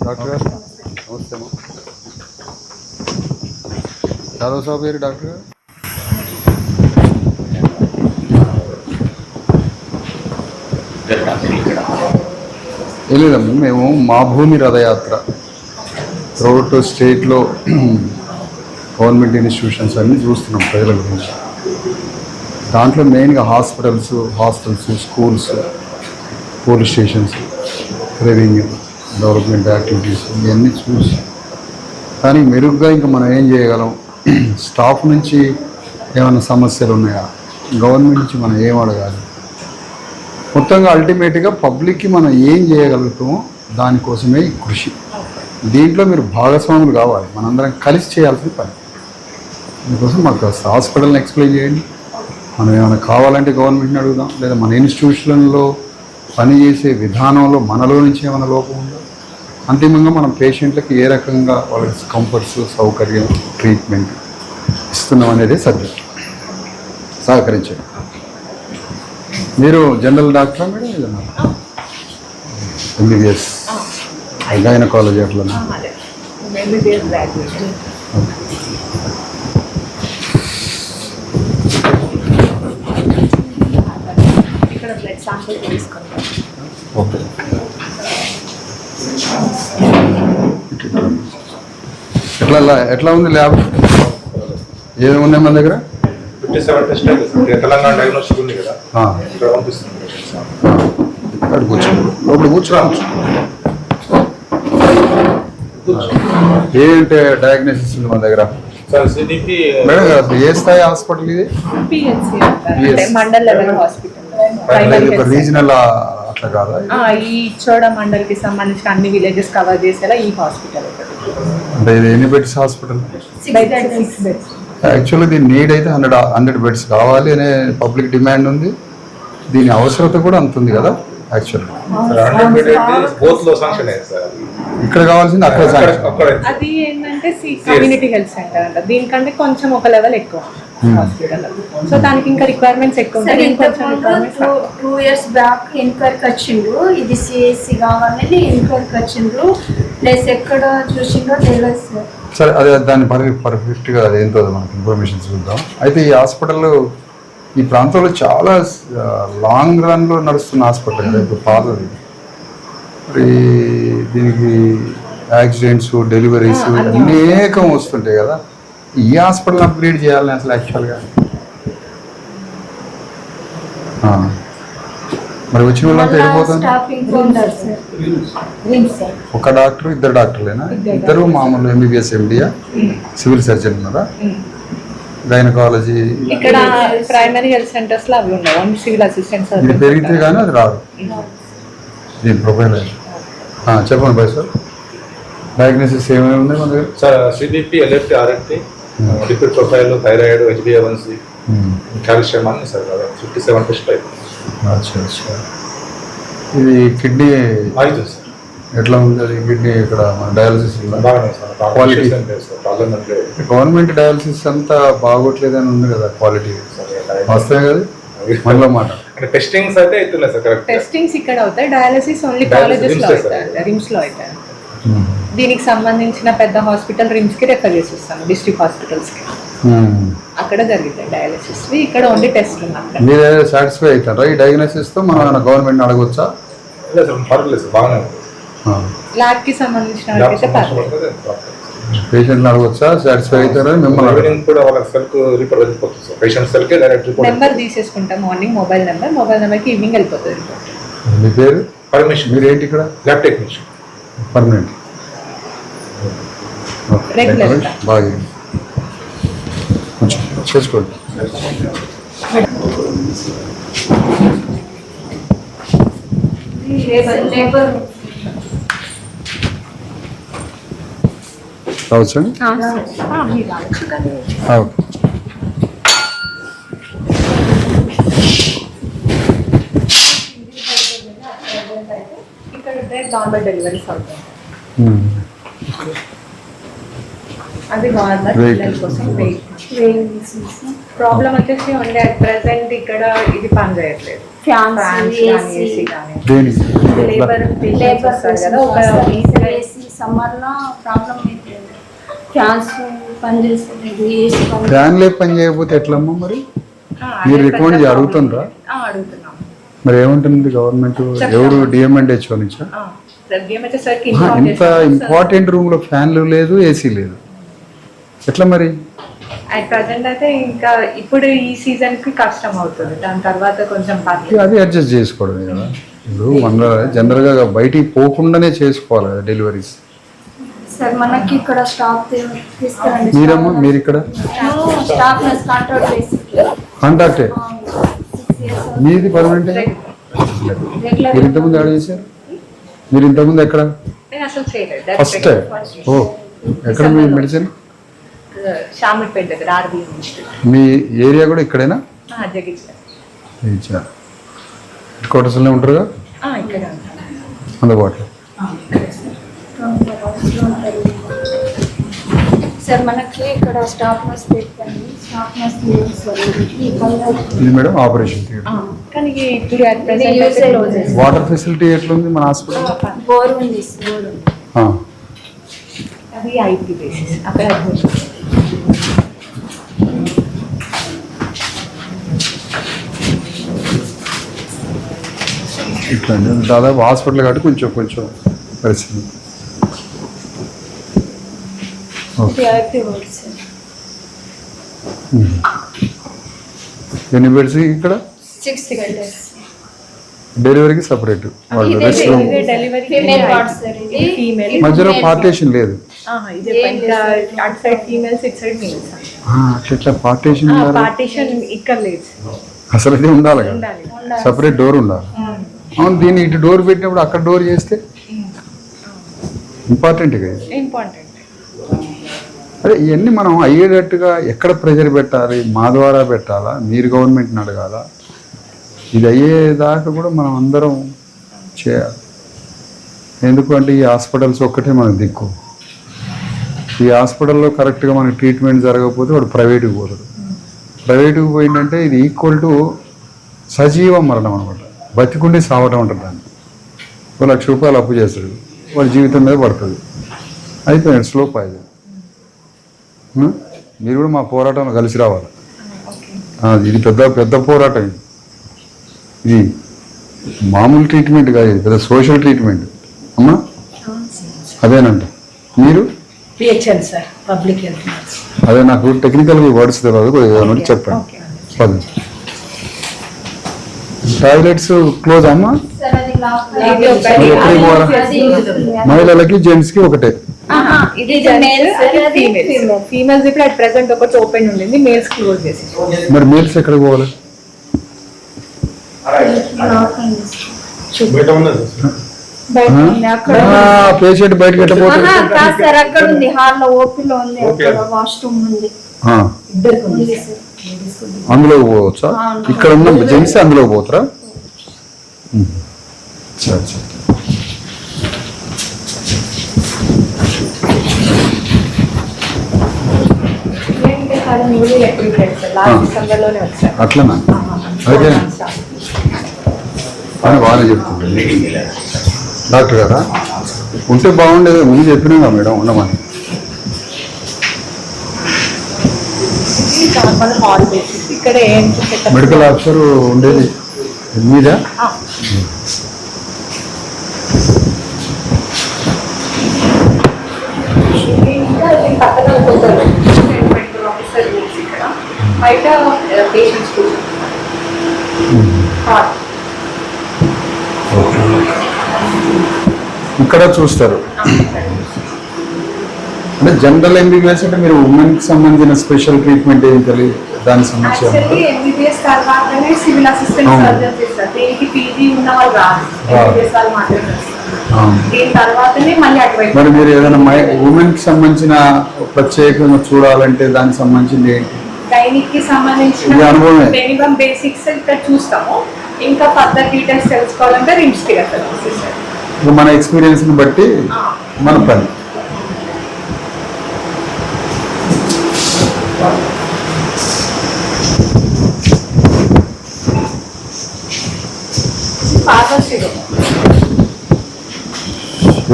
Doctor గారు నమస్తే అమ్మా. యాదవ్ సాబ్ గారు డాక్టర్ గారు. ఏం లేదమ్మా, మేము మా భూమి రథయాత్ర త్రూఅవుట్ స్టేట్లో గవర్నమెంట్ ఇన్స్టిట్యూషన్స్ అన్నీ చూస్తున్నాం ప్రజల గురించి. దాంట్లో మెయిన్గా hospitals, hostels, schools, police stations, revenue development activities ఇవన్నీ చూసి, కానీ మెరుగ్గా ఇంకా మనం ఏం చేయగలం, స్టాఫ్ నుంచి ఏమైనా సమస్యలు ఉన్నాయా, గవర్నమెంట్ నుంచి మనం ఏం అడగాలి, మొత్తంగా అల్టిమేట్గా పబ్లిక్కి మనం ఏం చేయగలుగుతామో దానికోసమే కృషి. దీంట్లో మీరు భాగస్వాములు కావాలి, మనందరం కలిసి చేయాల్సిన పని. దీనికోసం మాకు హాస్పిటల్ని ఎక్స్ప్లెయిన్ చేయండి. మనం ఏమైనా కావాలంటే గవర్నమెంట్ని అడుగుదాం, లేదా మన ఇన్స్టిట్యూషన్లో పనిచేసే విధానంలో మనలో నుంచి ఏమైనా లోపం ఉందో, అంతిమంగా మనం పేషెంట్లకి ఏ రకంగా వాళ్ళకి కంఫర్ట్స్, సౌకర్యం, ట్రీట్మెంట్ ఇస్తున్నాం అనేది సబ్జెక్ట్. సహకరించండి. మీరు జనరల్ డాక్టరా మేడం? ఏదన్నా ఎంబీబీఎస్ గైనకాలజీ అట్లా? ఓకే. ఎట్లా ఉంది ల్యాబ్? ఏమి ఉన్నాయి మన దగ్గర? 57 టెస్ట్ తెలంగాణ డయాగ్నోస్టిక్ ఉంది కదా, ఇక్కడ పంపిస్తుంది. ఇక్కడ లోపల కూర్చోవచ్చు. ఏంటి డయాగ్నోసిస్ ఉంది మన దగ్గర మేడం? ఏ స్థాయి హాస్పిటల్ ఇది? రీజనల్ అట్లా కాదా? ఈ చోడ మండల్ కి సంబంధించిన అన్ని విలేజెస్ కవర్ చేసేలా ఈ హాస్పిటల్. అంటే ఇది ఎన్ని బెడ్స్ హాస్పిటల్? 6 beds. యాక్చువల్లీ దీని నీడ్ అయితే 100 బెడ్స్ కావాలి అనే పబ్లిక్ డిమాండ్ ఉంది. దీని అవసరత కూడా అంత ఉంది కదా యాక్చువల్లీ. ఇక్కడ కావాల్సింది అక్కడ. అది ఏంటంటే కమ్యూనిటీ హెల్త్ సెంటర్ అంట, దీనికంటే కొంచెం ఒక లెవెల్ ఎక్కువ హాస్పిటల్. సో దానికి ఇంకా రిక్వైర్మెంట్స్ ఎక్కువ ఉంటాయి. 2 years బ్యాక్ ఎంక్వైరీకి వచ్చిండ్రు, ఇది సిఎస్సి కావాలని ఎంక్వైరీకి వచ్చిండ్రు, ప్లస్ ఎక్కడ చూసిండ్రో తెలియదు సార్. సరే, అదే దాన్ని పర్ఫెక్ట్గా అదేంతో మనకి ఇన్ఫర్మేషన్ చూద్దాం. అయితే ఈ హాస్పిటల్ ఈ ప్రాంతంలో చాలా లాంగ్ రన్లో నడుస్తున్న హాస్పిటల్ కదా, ఇప్పుడు పాతది. మరి దీనికి యాక్సిడెంట్స్, డెలివరీస్ అనేకం వస్తుంటాయి కదా, ఈ హాస్పిటల్ అప్గ్రేడ్ చేయాలని అసలు యాక్చువల్గా. మరి వచ్చిన వాళ్ళంతా వెళ్ళిపోతుంది. ఒక డాక్టర్, 2 డాక్టర్లేనా? 2 మామూలు ఎంబీబీఎస్, ఎండియా, సివిల్ సర్జన్ ఉన్నారా? గైనకాలజీ ఇక్కడ ప్రైమరీ హెల్త్ సెంటర్స్ లో అవి ఉన్నాయి, సివిల్ అసిస్టెంట్స్. ఇది పెరిగితే కానీ అది రాదు. దీని ప్రొఫైల్ చెప్పండి బాయ్ సార్. డయాగ్నోసిస్ ఏమేమి ఉన్నాయి మన దగ్గర? Sir CBP, LFT, RFT, lipid profile, thyroid, హెచ్బిఏవన్సీ, కాల్షియం అన్ని సార్ 57 టెస్ట్ అయిపోయింది. ఇది కిడ్నీ అయితే సార్ ఎట్లా ఉంది? అది కిడ్నీ ఇక్కడ మన డయాలసిస్ బాగానే sir, quality. Quality government dialysis అంతా బాగోట్లేదని ఉంది కదా, క్వాలిటీ వస్తాయి కదా మనలో మాట. టెస్టింగ్స్ అయితే అవుతున్నాయి సార్. కరెక్ట్, టెస్టింగ్స్ ఇక్కడ అవుతాయి, డయాలసిస్ ఓన్లీ కాలేజెస్ లో అవుతాయి, రిమ్స్ లో అవుతాయి. దీనికి సంబంధించిన పెద్ద హాస్పిటల్ రిమ్స్ కి రెఫర్ చేసి వస్తాను, డిస్ట్రిక్ట్ హాస్పిటల్స్ కి, అక్కడ జరుగుతాయి డయాలసిస్. ఇక్కడ ఓన్లీ టెస్ట్ ఉన్నాయి. మీరు సాటిస్ఫై అవుతారా ఈ డయాగ్నోసిస్ తో? మనం గవర్నమెంట్ అడగొచ్చా? పర్లేదు సార్, బాగానే ఉంది. ల్యాబ్ కి సంబంధించిన పేషెంట్లు అడగొచ్చా? సాటిస్ఫై అవుతారా? మిమ్మల్ని కూడా వాళ్ళకి సెల్కి రిపోర్ట్ వెళ్ళిపోతుంది సార్. పేషెంట్ సెల్కి డైరెక్ట్ రిపోర్ట్ నెంబర్ తీసేసుకుంటాం, మార్నింగ్ మొబైల్ నెంబర్కి ఈవినింగ్ వెళ్ళిపోతుంది రిపోర్ట్. మీ పేరు? పర్మిషన్. మీరు ఏంటి ఇక్కడ? Lab technician permanent. రెగ్యులర్ బాగా కొంచెం చేసుకోండి. రావచ్చండి. ఓకే. నార్మల్ డెలివరీస్ అవుతాయి. అది నార్మల్ Wait. పిల్లల కోసం వెయిట్. ప్రాబ్లం వచ్చేసి ఓన్లీ అట్ ప్రెసెంట్ ఇక్కడ ఇది పని చేయట్లేదు. ఫ్యాన్స్ ఫ్యాన్స్ కానీ ఏసీ కానీ దేనికి లేబర్ పేషెంట్స్ వస్తారు కదా, ఒక ఏసీ సమ్మర్లో ప్రాబ్లం అయిపోయింది. ఫ్యాన్స్ పని చేస్తలేదు, ఏసీ పని ఫ్యాన్ లేక పని చేయకపోతే ఎట్లమ్మా మరి? మీరు రికమెండ్ అడుగుతుండ్రా? అడుగుతున్నాం. మరి ఏమంటుంది గవర్నమెంట్? ఎవరు డిఎంఎండ్హెచ్ఓ నుంచా? ఇంత ఇంపార్టెంట్ రూమ్ లో ఫ్యాన్లు లేదు, ఏసీ లేదు, ఎట్లా మరి? అట్ ప్రజెంట్ అయితే ఇంకా ఇప్పుడు ఈ సీజన్ కి కష్టం అవుతుంది, దాని తర్వాత కొంచెం పర్లేదు. అది అడ్జస్ట్ చేసుకోవడమే కదా. ఇప్పుడు మన జనరల్ గా బయటికి పోకుండానే చేసుకోవాలి కదా డెలివరీస్. సార్ మనకి ఇక్కడ స్టాప్ తీసుకురండి. మీరమ్మా మీరు ఇక్కడ స్టాప్ కాంట్రాక్ట్ బేసిక్ కాంటాక్టే మీది పర్మనెంట్? మీరు ఇంతకుముందు యాడ్ చేశారు? మీరు ఇంతకుముందు ఎక్కడ? నేను అసలు చేయలేదు. ఫస్ట్ ఓ ఎక్కడ మీ మెడిసిన్? షామిర్పేట దగ్గర ఆర్బీ ఇన్స్టిట్యూట్. మీ ఏరియా కూడా ఇక్కడేనా? జగిత్యాల. కోటర్స్లోనే ఉంటారుగా ఇక్కడే ఉంటాను. అందుబాటులో. సార్ మనకి ఇక్కడ స్టాప్ నర్స్ పెట్టండి. స్టాప్ నర్స్ లేదు సార్. ఇది మేడం ఆపరేషన్ థియేటర్. కానీ ఇప్పుడు at present అయితే close చేశారు. వాటర్ ఫెసిలిటీ ఎట్లుంది మన హాస్పిటల్? బోర్ ఉంది సార్. అది ఐపీ బేసిస్ అక్కడ admission. ఇట్లా దాదాపు హాస్పిటల్ కాబట్టి కొంచెం కొంచెం పరిస్థితి. IP board sir. ఎన్ని బెడ్స్ ఇక్కడ? 6 బెడ్స్. డెలివరీకి సపరేట్ వాళ్ళు rest room. Female ward sir ఇది. ఫీమేల్ మధ్యలో పార్టీషన్ లేదు. ఇది అటు సైడ్ ఫీమేల్స్ ఇటు సైడ్ మేల్స్. అట్లా పార్టీషన్ పార్టీషన్ ఇక్కడ లేదు, అసలు ఇది ఉండాలి కదా, ఉండాలి. సపరేట్ డోర్ ఉండాలి. అవును, దీన్ని ఇటు డోర్ పెట్టినప్పుడు అక్కడ డోర్ చేస్తే ఇంపార్టెంట్ కదా. ఇంపార్టెంట్. అదే ఇవన్నీ మనం అయ్యేటట్టుగా ఎక్కడ ప్రెజర్ పెట్టాలి, మా ద్వారా పెట్టాలా, మీరు గవర్నమెంట్ని అడగాల, ఇది అయ్యేదాకా కూడా మనం అందరం చేయాలి. ఎందుకంటే ఈ హాస్పిటల్స్ ఒక్కటే మనకు దిక్కు. ఈ హాస్పిటల్లో కరెక్ట్గా మనకి ట్రీట్మెంట్ జరగకపోతే వాడు ప్రైవేట్కి పోతాడు. ప్రైవేట్కి పోయిందంటే ఇది ఈక్వల్ టు సజీవ మరణం అనమాట. బతికుండి సావటం ఉంటుంది దాన్ని. ఒక ₹1,00,000 అప్పు చేస్తాడు, వాడి జీవితం మీద పడుతుంది, అయిపోయాడు, స్లో పాయిజన్. మీరు కూడా మా పోరాటంలో కలిసి రావాలి. ఇది పెద్ద పెద్ద పోరాటం. ఇది మామూలు ట్రీట్మెంట్ కాదు, ఇది పెద్ద సోషల్ ట్రీట్మెంట్ అమ్మా. అదేనంట మీరు పిహెచ్ఎల్ సార్, పబ్లిక్ హెల్త్. అదే నాకు టెక్నికల్గా వర్డ్స్ తెలియదు, చెప్పండి. పది టాయిలెట్స్ క్లోజ్ అమ్మా. సార్ అది లాక్ మరి ఎక్కడికి పోవాలా? మహిళలకి జెంట్స్కి ఒకటే. ఇది ఫీమేల్స్ ఇప్పుడు అట్ ప్రెసెంట్ ఒకటి ఓపెన్ ఉండింది, మేల్స్ క్లోజ్ చేసి. మరి మేల్స్ ఎక్కడికి పోవాలి? లాక్ అయింది. బయట ఉన్నది బయట ఉంది అక్కడ. పేషెంట్ బయటకి ఎట్టపోతుంది? కాదు సార్, అక్కడ ఉంది, హాల్లో ఓపీలో ఉంది, అక్కడ వాష్రూమ్ ఉంది. ఉంది సార్. అందులో పోవచ్చా? ఇక్కడ ఉన్న జెంట్స్ అందులో పోతారా? సరే సరే. అట్లనా? అదే అని బాగానే చెప్తుంది డాక్టర్ గారా. ఉంటే బాగుండేది, ముందు చెప్పినా మేడం ఉండమని. ఇక్కడ మెడికల్ ఆఫీసర్ ఉండేది మీద. బయట పేషెంట్స్ ఇక్కడ చూస్తారు. అంటే జనరల్ ఎంబీబీఎస్ అంటే మీరు ఉమెన్కి సంబంధించిన స్పెషల్ ట్రీట్మెంట్ ఏం తెలియదు దానికి సంబంధించి? ఎంబీబీఎస్ తర్వాతనే సివిల్ అసిస్టెంట్ సర్జన్ చేస్తారు. దీనికి పీజీ ఉన్న వాళ్ళు రాదు, ఎంబీబీఎస్ వాళ్ళు మాత్రమే చేస్తారు. దీని తర్వాతనే మళ్ళీ అటువైపు. మరి మీరు ఏదైనా ఉమెన్కి సంబంధించిన ప్రత్యేకంగా చూడాలంటే దానికి సంబంధించింది ఏంటి? గైనిక్ కి సంబంధించిన మినిమం బేసిక్స్ ఇక్కడ చూస్తాము. ఇంకా ఫర్దర్ డీటెయిల్స్ తెలుసుకోవాలంటే రిమ్స్ కి రెఫర్ చేస్తారు. ఇక మన ఎక్స్పీరియన్స్ని బట్టి మన పని. ఫార్మసీ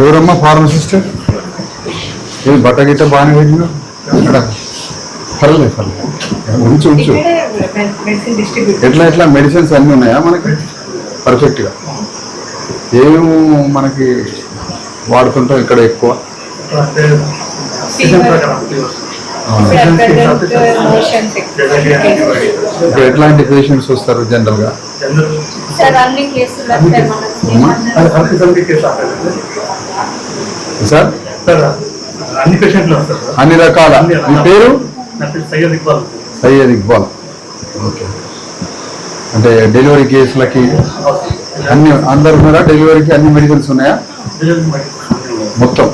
ఎవరమ్మా ఫార్మసిస్ట్? ఇది బట్ట గిట్ట బాగానే పెట్టినా ఇక్కడ పర్లేదు ఉంచు ఉంచు. మెడిసిన్ డిస్ట్రిబ్యూట్ ఎట్లా మెడిసిన్స్ అన్నీ ఉన్నాయా మనకి పర్ఫెక్ట్గా? ఏం మనకి వాడుతుంటాం ఇక్కడ ఎక్కువ? ఇక్కడ ఎట్లాంటి పేషెంట్స్ వస్తారు జనరల్గా? సార్ అన్ని కేసులు వస్తాయి సార్ అన్ని పేషెంట్లు వస్తారు. అన్ని రకాల. మీ పేరు? సయ్యద్ ఇక్బాల్. సయ్యద్ ఇక్బాల్. ఓకే. అంటే డెలివరీ కేసులకి అన్ని అందరు ఉన్నారా? డెలివరీకి అన్ని మెడిసిన్స్ ఉన్నాయా మొత్తం?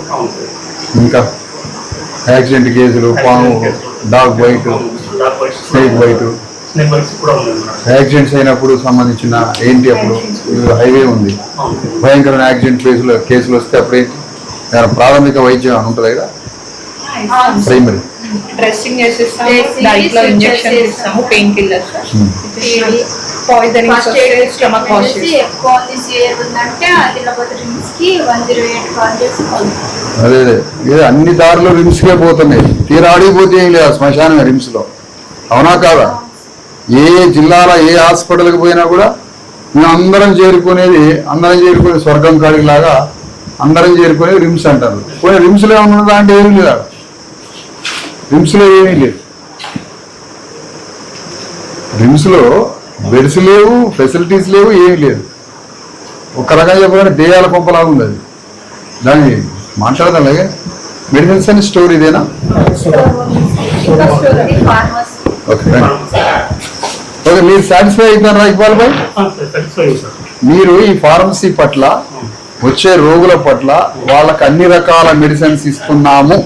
ఇంకా యాక్సిడెంట్ కేసులు, పాము, dog bite, snake bite, accidents అయినప్పుడు సంబంధించిన ఏంటి? అప్పుడు హైవే ఉంది, భయంకరమైన యాక్సిడెంట్ కేసులు వస్తే అప్పుడు ఏంటి? ప్రాథమిక వైద్యం ఉంటుంది కదా, ప్రైమరీ డ్రెస్సింగ్ చేసిస్తాము, డైట్లో ఇంజెక్షన్ ఇస్తాము, pain killers, poisoning stomach wash. ఎక్కువ ఉందంటే ఆదిలాబాద్ రిమ్స్ కి 108 కాల్ చేసి అదే ఇదే అన్ని దారులు రిమ్స్కే పోతున్నాయి. తీరా ఆడిపోతే ఏం లేదు శ్మశానం రిమ్స్లో. అవునా కాదా? ఏ జిల్లాలో ఏ హాస్పిటల్కి పోయినా కూడా మేము అందరం చేరుకునేది స్వర్గం కాడికి లాగా అందరం చేరుకునేది రిమ్స్ అంటారు. పోయి రిమ్స్లో ఏమన్నా అంటే ఏమీ లేదు, రిమ్స్లో ఏమీ లేదు. రిమ్స్లో బెడ్స్ లేవు, ఫెసిలిటీస్ లేవు, ఏమీ లేదు. ఒక రకంగా చెప్పాలంటే దేయాల కొంపలాగా ఉంది అది. దాన్ని మాట్లాడదాం అలాగే. మెడిసిన్స్ అని స్టోర్ ఇదేనా? Okay okay. మీరు సాటిస్ఫై అవుతారా ఇక్బాల్ భాయ్? మీరు ఈ ఫార్మసీ పట్ల, వచ్చే రోగుల పట్ల వాళ్ళకి అన్ని రకాల మెడిసిన్స్ ఇస్తున్నాము,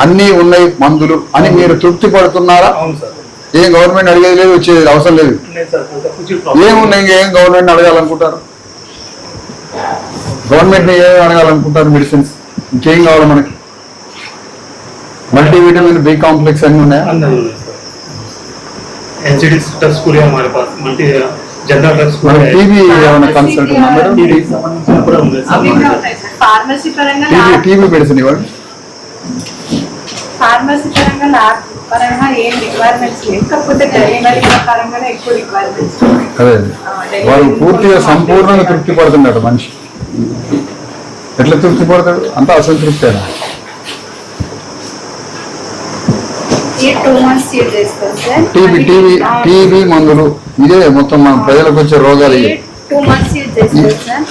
అన్నీ ఉన్నాయి మందులు అని మీరు తృప్తి పడుతున్నారా? ఏం గవర్నమెంట్ అడిగేది లేదు, వచ్చేది అవసరం లేదు, ఏమున్నాయి? ఇంకేం గవర్నమెంట్ అడగాలనుకుంటారు? గవర్నమెంట్ని ఏం అడగాలనుకుంటారు? మెడిసిన్స్ ఇంకేం కావాలి మనకి? మల్టీవిటమిన్, బి కాంప్లెక్స్ అన్నీ ఉన్నాయా? టీబీ ఏమైనా కన్సల్ట్ ఉన్నా మేడం? ఫార్మసీ పరంగా టీబీ మెడిసిన్ ఇవ్వండి. ఫార్మసీ పరంగా ల్యాబ్ పరంగా ఏం రిక్వైర్మెంట్స్ లేవు, కాకపోతే డెలివరీ పరంగానే ఎక్కువ రిక్వైర్మెంట్స్. అదే వాళ్ళు పూర్తిగా సంపూర్ణంగా తృప్తి పడుతున్నాడు మనిషి. ఎట్లా తృప్తి పడతాడు? అంతా అసంతృప్తేనా? టీబీ మందులు ఇదే మొత్తం మన ప్రజలకు వచ్చే రోగాలు ఇవి. 2 months యూజ్ చేస్తారు సార్.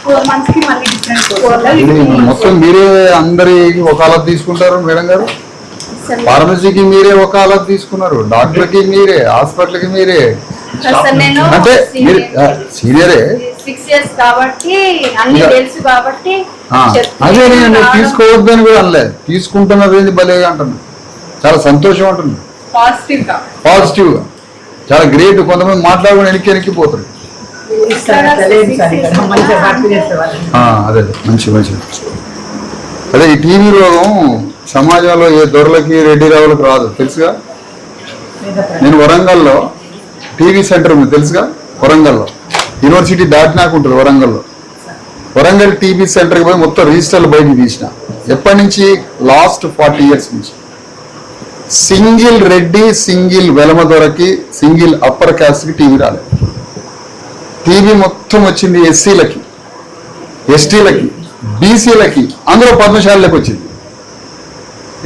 4 months కి మళ్ళీ డిఫరెంట్ మొత్తం మీరే అందరి వకాలత్ తీసుకుంటారు మేడం గారు? ఫార్మసీకి మీరే వకాలత్ తీసుకున్నారు, డాక్టర్కి మీరే, హాస్పిటల్కి మీరే. అంటే మీరు సీనియరే 6 years కాబట్టి అన్ని తెలుసు కాబట్టి అదే నేను తీసుకోవద్దని కూడా అనలేదు, తీసుకుంటున్నారు ఏంది భలేగా అంటున్నాను. చాలా సంతోషం అంటున్నాను, పాజిటివ్గా చాలా గ్రేట్. కొంతమంది మాట్లాడుకుని వెనక్కిపోతారు. అదే మంచి అదే ఈ టీవీ రోగం సమాజంలో ఏ దొరలకి, రెడ్డి రావులకు రాదు, తెలుసుగా. నేను వరంగల్లో టీవీ సెంటర్ ఉంది తెలుసుగా, వరంగల్లో యూనివర్సిటీ దాటినాక ఉంటుంది వరంగల్లో. వరంగల్ టీవీ సెంటర్కి పోయి మొత్తం రిజిస్టర్లు బయటికి తీసిన. ఎప్పటి నుంచి? లాస్ట్ 40 years నుంచి. సింగిల్ రెడ్డి, సింగిల్ వెలమ దొరకి, సింగిల్ అప్పర్ క్యాస్ట్కి టీవీ రాలేదు. టీవీ మొత్తం వచ్చింది ఎస్సీలకి, ఎస్టీలకి, బీసీలకి, అందులో పద్మశాలకు వచ్చింది.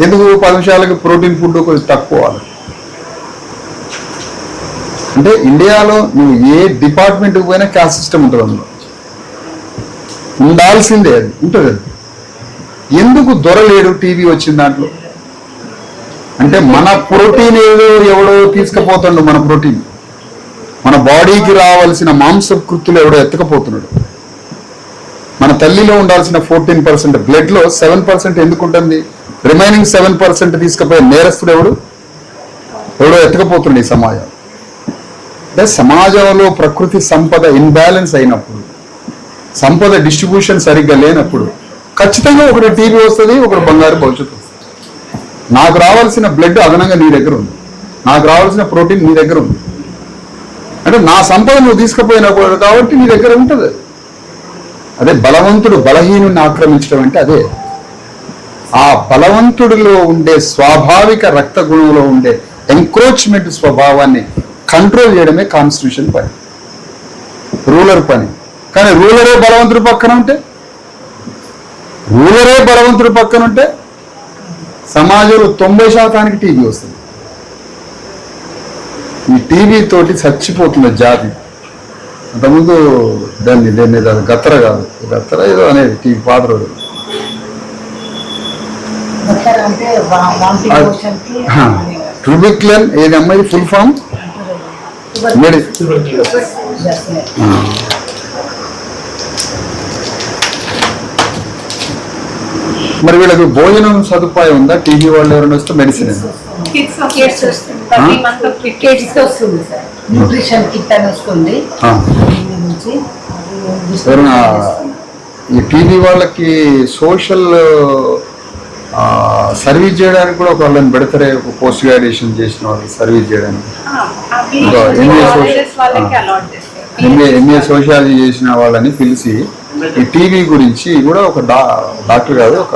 ఎందుకు? పద్మశాలకి ప్రోటీన్ ఫుడ్ కొంచెం తక్కువ. అంటే ఇండియాలో నువ్వు ఏ డిపార్ట్మెంట్కి పోయినా క్యాస్ట్ సిస్టమ్ ఉంటుంది, అందులో ఉండాల్సిందే, అది ఉంటుంది. అది ఎందుకు దొరలేడు టీవీ వచ్చిన దాంట్లో? అంటే మన ప్రోటీన్ ఏదో ఎవడో తీసుకుపోతుండు, మన ప్రోటీన్, మన బాడీకి రావాల్సిన మాంసకృతులు ఎవడో ఎత్తకపోతున్నాడు. మన తల్లిలో ఉండాల్సిన 14% బ్లడ్లో 7% ఎందుకు ఉంటుంది? రిమైనింగ్ 7% తీసుకుపోయే నేరస్తుడు ఎవడో ఎత్తకపోతుండే ఈ సమాజం. అంటే సమాజంలో ప్రకృతి సంపద ఇన్బ్యాలెన్స్ అయినప్పుడు సంపద డిస్ట్రిబ్యూషన్ సరిగ్గా లేనప్పుడు ఖచ్చితంగా ఒకటి టీబీ వస్తుంది, ఒకటి బంగారు భవిష్యత్తు వస్తుంది. నాకు రావాల్సిన బ్లడ్ అదనంగా నీ దగ్గర ఉంది, నాకు రావాల్సిన ప్రోటీన్ నీ దగ్గర ఉంది. అంటే నా సంపద నువ్వు తీసుకుపోయినప్పుడు కాబట్టి నీ దగ్గర ఉంటుంది. అదే బలవంతుడు బలహీనుని ఆక్రమించడం అంటే అదే. ఆ బలవంతుడిలో ఉండే స్వాభావిక రక్త గుణంలో ఉండే ఎంక్రోచ్మెంట్ స్వభావాన్ని కంట్రోల్ చేయడమే కాన్స్టిట్యూషన్ పని, రూలర్ పని. కానీ రూలరే బలవంతుడి పక్కన ఉంటే సమాజంలో 90% టీబీ వస్తుంది. ఈ టీబీ తోటి చచ్చిపోతుంది జాతి. అంతకుముందు దాన్ని గత్తర కాదు, గత్తర ఏదో అనేది టీబీ పాత రోజు. ట్రూబిక్లన్ ఏది అమ్మాయి ఫుల్ ఫామ్ మరి వీళ్ళకి భోజనం సదుపాయం ఉందా? టీబీ వాళ్ళు ఎవరైనా వస్తే మెడిసిన్ న్యూట్రిషన్ కిట్ అని వస్తుంది. ఎవరైనా ఈ టీబీ వాళ్ళకి సోషల్ సర్వీస్ చేయడానికి కూడా ఒక వాళ్ళని పెడతారే, పోస్ట్ గ్రాడ్యుయేషన్ చేసిన వాళ్ళు సర్వీస్ చేయడానికి. ఎంఏ సోషియాలజీ చేసిన వాళ్ళని పిలిచి ఈ టీబీ గురించి కూడా ఒక డాక్టర్ కాదు, ఒక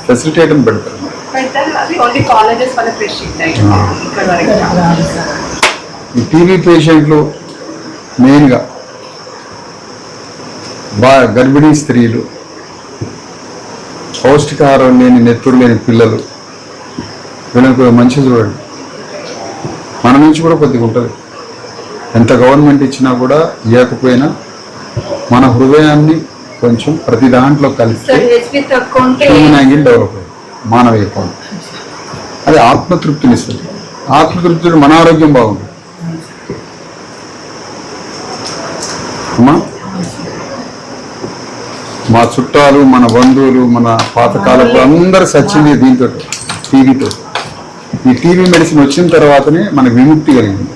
ఫెసిలిటేటర్ పెడతారు. ఈ టీబీ పేషెంట్లు మెయిన్గా గర్భిణీ స్త్రీలు, పౌష్టికాహారం లేని నెత్తురు లేని పిల్లలు, వీళ్ళకి మంచిగా చూడండి. మన నుంచి కూడా కొద్దిగా ఉంటుంది. ఎంత గవర్నమెంట్ ఇచ్చినా కూడా ఇవ్వకపోయినా మన హృదయాన్ని కొంచెం ప్రతి దాంట్లో కలిస్తే హ్యూమన్ యాంగిల్ డెవలప్ అయ్యింది, మానవీయత్వం. అది ఆత్మతృప్తినిస్తుంది. ఆత్మతృప్తి మన ఆరోగ్యం బాగుంటుంది. అమ్మా, మా చుట్టాలు, మన బంధువులు, మన పాతకాలపు అందరు సచ్చింది దీంతో, టీవీతో. ఈ టీవీ మెడిసిన్ వచ్చిన తర్వాతనే మనకు విముక్తి కలిగింది.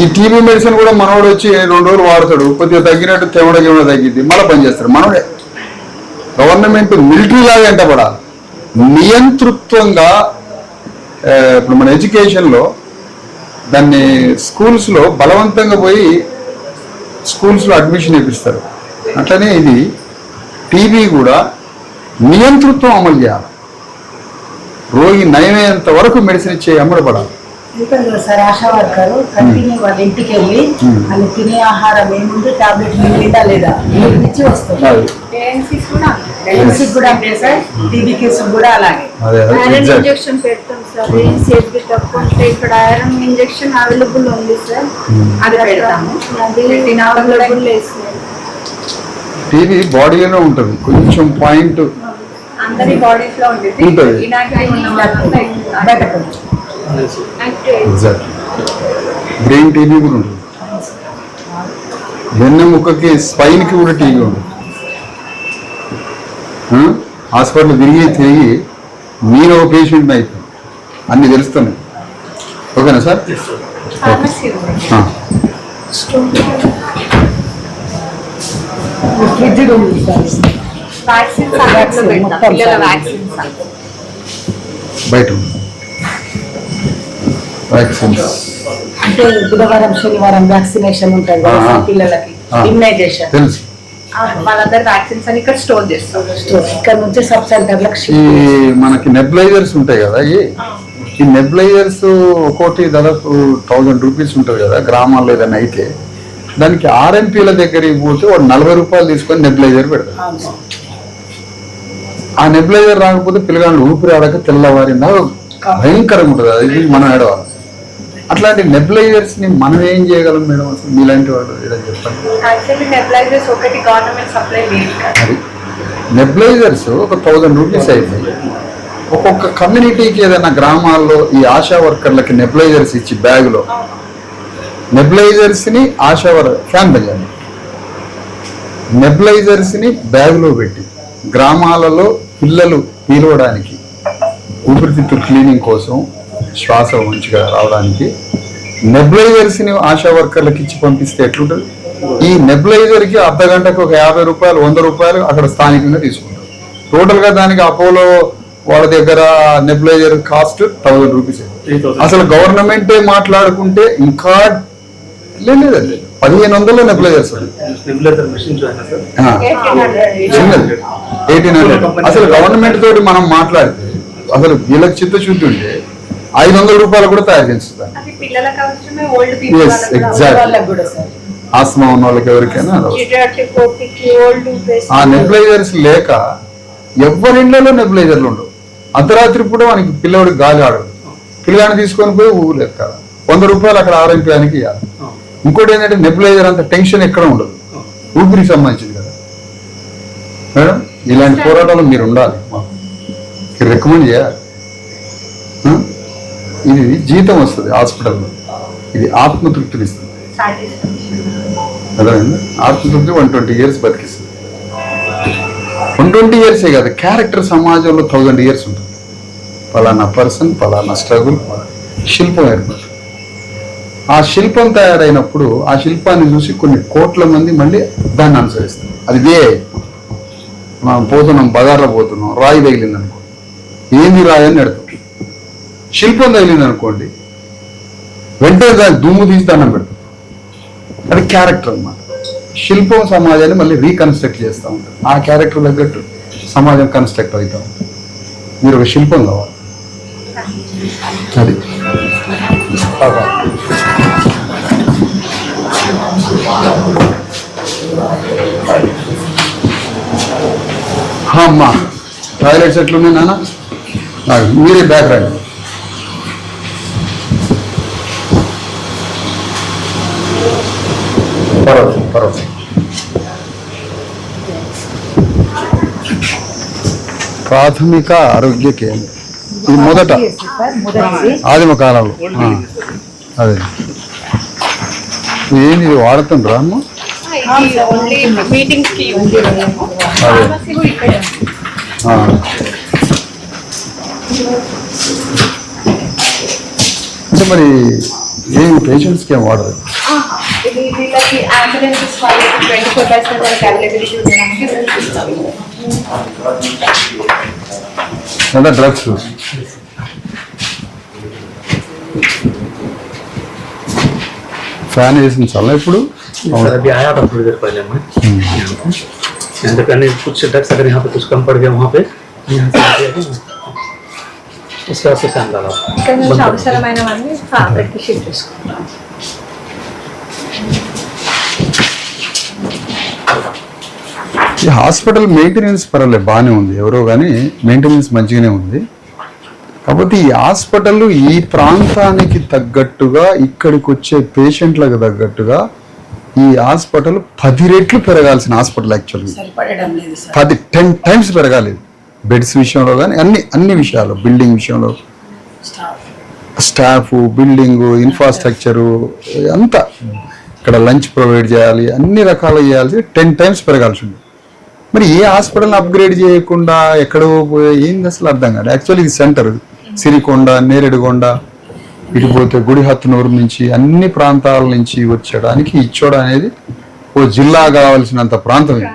ఈ టీబీ మెడిసిన్ కూడా మనోడు వచ్చి 2 రోజులు వాడతాడు, కొద్దిగా తగ్గినట్టు తెవడగివడ తగ్గిద్ది, మళ్ళీ పనిచేస్తాడు మనోడే. గవర్నమెంట్ మిలిటరీ లాగా ఎంటపడాలి, నియంతృత్వంగా. ఇప్పుడు మన ఎడ్యుకేషన్లో దాన్ని స్కూల్స్లో బలవంతంగా పోయి స్కూల్స్లో అడ్మిషన్ ఇప్పిస్తారు. అట్లనే ఇది టీబీ కూడా నియంతృత్వం అమలు చేయాలి. రోగి నయమయ్యేంత వరకు మెడిసిన్ ఇచ్చే అమ్మడపడాలి. సార్ ఆశా వర్కర్ కంటిన్యూ వాళ్ళ ఇంటికి వెళ్ళి వాళ్ళు తినే ఆహారం ఏముంది, టాబ్లెట్ నిండా లేదా ఇచ్చి వస్తుంది. కూడా అంటే సార్ టీబీ కేసు కూడా అలాగే ఐరన్ ఇంజెక్షన్ పెడతాం సార్. సేఫ్టీ తక్కువ ఉంటే ఇక్కడ ఐరన్ ఇంజెక్షన్ అవైలబుల్ ఉంది సార్, అది పెడతాము. అది అవైలబుల్ లేదు సార్. టీబీ బాడీలోనే ఉంటుంది, కొంచెం పాయింట్ అందరి బాడీస్ లో ఉంటుంది. బ్రెయిన్ టీబీ కూడా ఉంటుంది, వెన్నెముకకి స్పైన్కి కూడా టీబీ ఉంటుంది. హాస్పిటల్ తిరిగి మీరు ఒక పేషెంట్ అయిపోయింది, అన్ని తెలుస్తున్నాయి. ఓకేనా సార్? బయట వ్యాక్సిన్స్ అంటే బుధవారం శనివారం వ్యాక్సినేషన్ ఉంటుంది కదా పిల్లలకి, ఇమ్యునైజేషన్ తెలుసు. వాళ్ళందరూ వ్యాక్సిన్స్ అని ఇక్కడ స్టోర్ చేస్తాం. ఇక్కడ నుంచి సబ్ సెంటర్లకు ఈ మనకి నెబ్లైజర్స్ ఉంటాయి కదా, ఈ నెబ్లైజర్స్ ఒక్కోటి దాదాపు 1000 రూపీస్ ఉంటుంది కదా గ్రామాల్లో ఏదైనా అయితే. దానికి ఆర్ఎంపీల దగ్గరికి పోతే వాడు 40 రూపాయలు తీసుకొని నెబ్లైజర్ పెడతారు. ఆ నెబ్లైజర్ రాకపోతే పిల్లగాళ్ళు ఊపిరి ఆడక తెల్లవారిందా భయంకరంగా ఉంటుంది. అది మనం ఏడవాలి. అట్లాంటి నెబ్లైజర్స్ ని మనం ఏం చేయగలం మేడం? అసలు మీలాంటి వాళ్ళు చెప్పండి. మరి నెబ్లైజర్స్ ఒక 1000 రూపీస్ అయితే ఒక్కొక్క కమ్యూనిటీకి ఏదైనా గ్రామాల్లో ఈ ఆశా వర్కర్లకి నెబ్లైజర్స్ ఇచ్చి బ్యాగులో నెబ్లైజర్స్ ని ఆశా ఫ్యాన్ బెల్లండి నెబ్లైజర్స్ ని బ్యాగులో పెట్టి గ్రామాలలో పిల్లలు పీలవడానికి, ఊపిరితిత్తులు క్లీనింగ్ కోసం, శ్వాస మంచిగా రావడానికి నెబ్లైజర్స్ ని ఆశా వర్కర్లకు ఇచ్చి పంపిస్తే ఎట్లుంటుంది? ఈ నెబులైజర్కి అర్ధ గంటకు ఒక 50 రూపాయలు 100 రూపాయలు అక్కడ స్థానికంగా తీసుకుంటారు. టోటల్గా దానికి అపోలో వాళ్ళ దగ్గర నెబులైజర్ కాస్ట్ 1000 రూపీస్. 3,000. అసలు గవర్నమెంటే మాట్లాడుకుంటే ఇంకా లేదండి 1500 nebulisers nebuliser machine join sir. 1800. అసలు గవర్నమెంట్ తోటి మనం మాట్లాడితే అసలు వీళ్ళకి చిత్తశుద్ధి ఉంటే 500 రూపాయలు కూడా తయారు చేస్తారు. అది పిల్లలకు అవసరమే, ఓల్డ్ Yes, పీపుల్ exactly. వాళ్ళకి కూడా సార్ ఆస్మా ఉన్న వాళ్ళకి ఎవరికైనా అది అవసరం. పీడియాట్రిక్ ఓపీకి ఓల్డ్ ఆ నెబులైజర్స్ లేక ఎవరి ఇళ్లలో నెబులైజర్లు ఉండవు. అర్ధరాత్రి పూట మనకి పిల్లవాడికి గాలి ఆడదు. పిల్లగాని తీసుకొని పోయి ఊరు ఎక్కాలి, 100 రూపాయలు అక్కడ ఆర్ఎంపీకి ఇవ్వాలి. ఇంకోటి ఏంటంటే నెబులైజర్ అంత టెన్షన్ ఎక్కడ ఉండదు, ఊపిరికి సంబంధించింది కదా మేడం. ఇలాంటి పోరాటాలు మీరు ఉండాలి, మాకు రికమెండ్ చేయాలి. ఇది జీతం వస్తుంది హాస్పిటల్లో, ఇది ఆత్మతృప్తిని ఇస్తుంది. అర్థమైంది? ఆత్మతృప్తి 120 years బతికిస్తుంది. 120 years కాదు, క్యారెక్టర్ సమాజంలో 1000 years ఉంటుంది. ఫలానా పర్సన్, ఫలానా స్ట్రగుల్, శిల్పం ఏర్పడుతుంది. ఆ శిల్పం తయారైనప్పుడు ఆ శిల్పాన్ని చూసి కొన్ని కోట్ల మంది మళ్ళీ దాన్ని అనుసరిస్తారు. అది మనం పోతున్నాం, బజార్లో పోతున్నాం, రాయి తగిలింది అనుకోండి, ఏంది రాయి అని నడుతుంది. శిల్పం తగిలింది అనుకోండి, వెంటనే దాన్ని దుమ్ము తీసి దండం పెడతాం. అది క్యారెక్టర్ అన్నమాట. శిల్పం సమాజాన్ని మళ్ళీ రీకన్స్ట్రక్ట్ చేస్తూ ఉంటుంది. ఆ క్యారెక్టర్ తగ్గట్టు సమాజం కన్స్ట్రక్ట్ అవుతూ ఉంటుంది. మీరు ఒక శిల్పం కావాలి. అది అమ్మా టాయిలెట్స్ ఎట్లున్నాయి నాన్న? మీరే బ్యాక్ రండి. పర్వాలేదు. ప్రాథమిక ఆరోగ్య కేంద్రం ఇది మొదట ఆదిమ కాలంలో. అదే ఏంది ఇది వాడుతుండ్రా అమ్మ? ఓన్లీ మీటింగ్స్ కి అదే ఫార్మసీ కూడా ఇక్కడే ఉంది. అంటే మరి ఏం పేషెంట్స్కి ఏం వాడదు? ఇది వీళ్ళకి అంబులెన్సెస్ వాళ్ళకి 24/7 వాళ్ళకి అవైలబిలిటీ ఉండడానికి రూమ్స్ ఇస్తాం. లేదా డ్రగ్స్ ఫ్యాన్ వేసిన చాలా ఇప్పుడు सर अभी आया था थोड़ी देर पहले मैं यहाँ पे करने कुछ ड्रग्स अगर यहाँ पे कुछ कम पड़ गया वहाँ पे यहाँ से उसके बाद से फैन डाला ఇక్కడ నుంచి అవసరమైనవన్నీ ఫ్యాబ్రిక్కి షిఫ్ట్ చేసుకుంటాం. ఈ హాస్పిటల్ మెయింటెనెన్స్ పర్వాలేదు, బాగానే ఉంది. ఎవరో కానీ మెయింటెనెన్స్ మంచిగానే ఉంది. కాకపోతే ఈ హాస్పిటల్ ఈ ప్రాంతానికి తగ్గట్టుగా ఇక్కడికి వచ్చే పేషెంట్లకు తగ్గట్టుగా ఈ హాస్పిటల్ 10 రెట్లు పెరగాల్సిన హాస్పిటల్. యాక్చువల్గా సరిపడడం లేదు సార్. 10 times పెరగాలి. బెడ్స్ విషయంలో కానీ అన్ని విషయాలు, బిల్డింగ్ విషయంలో, స్టాఫ్, బిల్డింగ్, ఇన్ఫ్రాస్ట్రక్చరు అంతా, ఇక్కడ లంచ్ ప్రొవైడ్ చేయాలి, అన్ని రకాలు చేయాల్సి 10 times పెరగాల్సి ఉంది. మరి ఏ హాస్పిటల్ అప్గ్రేడ్ చేయకుండా ఎక్కడో పోయే ఏంది అసలు అర్థం కాదు. యాక్చువల్లీ ఇది సెంటర్, సిరికొండ, నేరేడుగొండ, ఇటుపోతే గుడిహత్నూరు నుంచి అన్ని ప్రాంతాల నుంచి వచ్చడానికి ఇచ్చోడ అనేది ఓ జిల్లా కావాల్సినంత ప్రాంతం ఇది.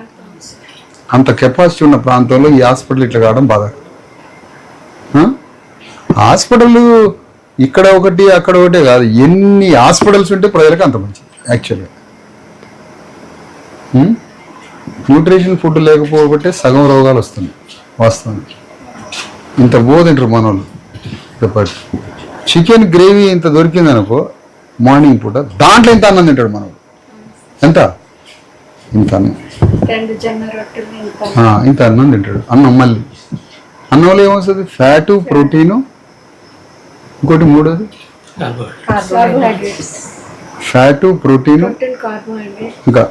అంత కెపాసిటీ ఉన్న ప్రాంతంలో ఈ హాస్పిటల్ ఇట్లా కావడం బాధ. హాస్పిటల్ ఇక్కడ ఒకటి అక్కడ ఒకటే కాదు, ఎన్ని హాస్పిటల్స్ ఉంటే ప్రజలకు అంత మంచిది. యాక్చువల్గా న్యూట్రిషన్ ఫుడ్ లేకపోతే సగం రోగాలు వస్తున్నాయి వాస్తవానికి. ఇంత తింటారు మన వాళ్ళు. చెప్పండి, చికెన్ గ్రేవీ ఇంత దొరికింది అనుకో మార్నింగ్ పూట, దాంట్లో ఇంత అన్నం తింటాడు మనవాడు. ఎంత? ఇంత అన్నం, 2 జొన్న రొట్టెలు ఇంత అన్నం తింటాడు. అన్నం మళ్ళీ అన్నంలో ఏమొస్తుంది? ఫ్యాటు, ప్రోటీను, ఇంకోటి మూడోది కార్బోహైడ్రేట్స్, ఫ్యాటు, ప్రోటీను, కార్బోహైడ్రేట్, ఇంకా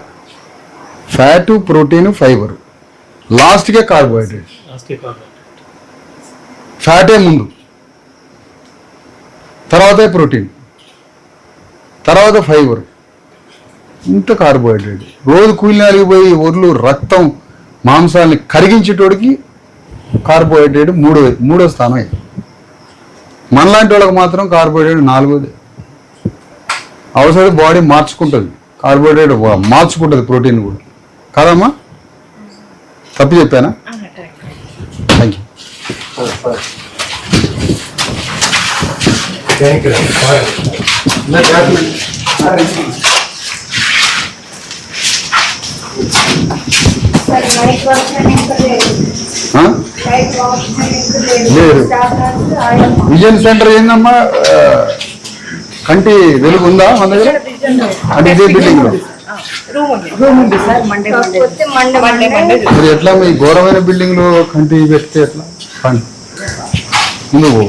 ఫ్యాటు, ప్రోటీను, ఫైబర్, లాస్ట్కే కార్బోహైడ్రేట్స్. ఫ్యాటే ముందు, తర్వాత ప్రోటీన్, తర్వాత ఫైబర్, ఇంత కార్బోహైడ్రేట్. రోజు కూలినాలికి పోయి ఒర్లు, రక్తం, మాంసాన్ని కరిగించేటోడికి కార్బోహైడ్రేట్ మూడో స్థానం అయింది. మనలాంటి వాళ్ళకి మాత్రం కార్బోహైడ్రేట్ 4వ. అవసరం బాడీ మార్చుకుంటుంది కార్బోహైడ్రేట్ మార్చుకుంటుంది ప్రోటీన్ కూడా కాదమ్మా, తప్పు చెప్పానా? Thank you. Sir night work ఇంకా లేదు. నైట్ వర్క్ ఇంకా లేదు. లేదు. స్టాఫ్ నర్స్ ఆయమ్మ. విజన్ సెంటర్ ఏందమ్మా? కంటి వెలుగు ఉందా మన దగ్గర? అంటే ఇదే బిల్డింగ్ లో రూమ్ ఉంది సార్. మండే కాకపోతే మండే మరి ఎట్లా మీ ఘోరమైన బిల్డింగ్ లో కంటి పెడితే ఎట్లా? నువ్వు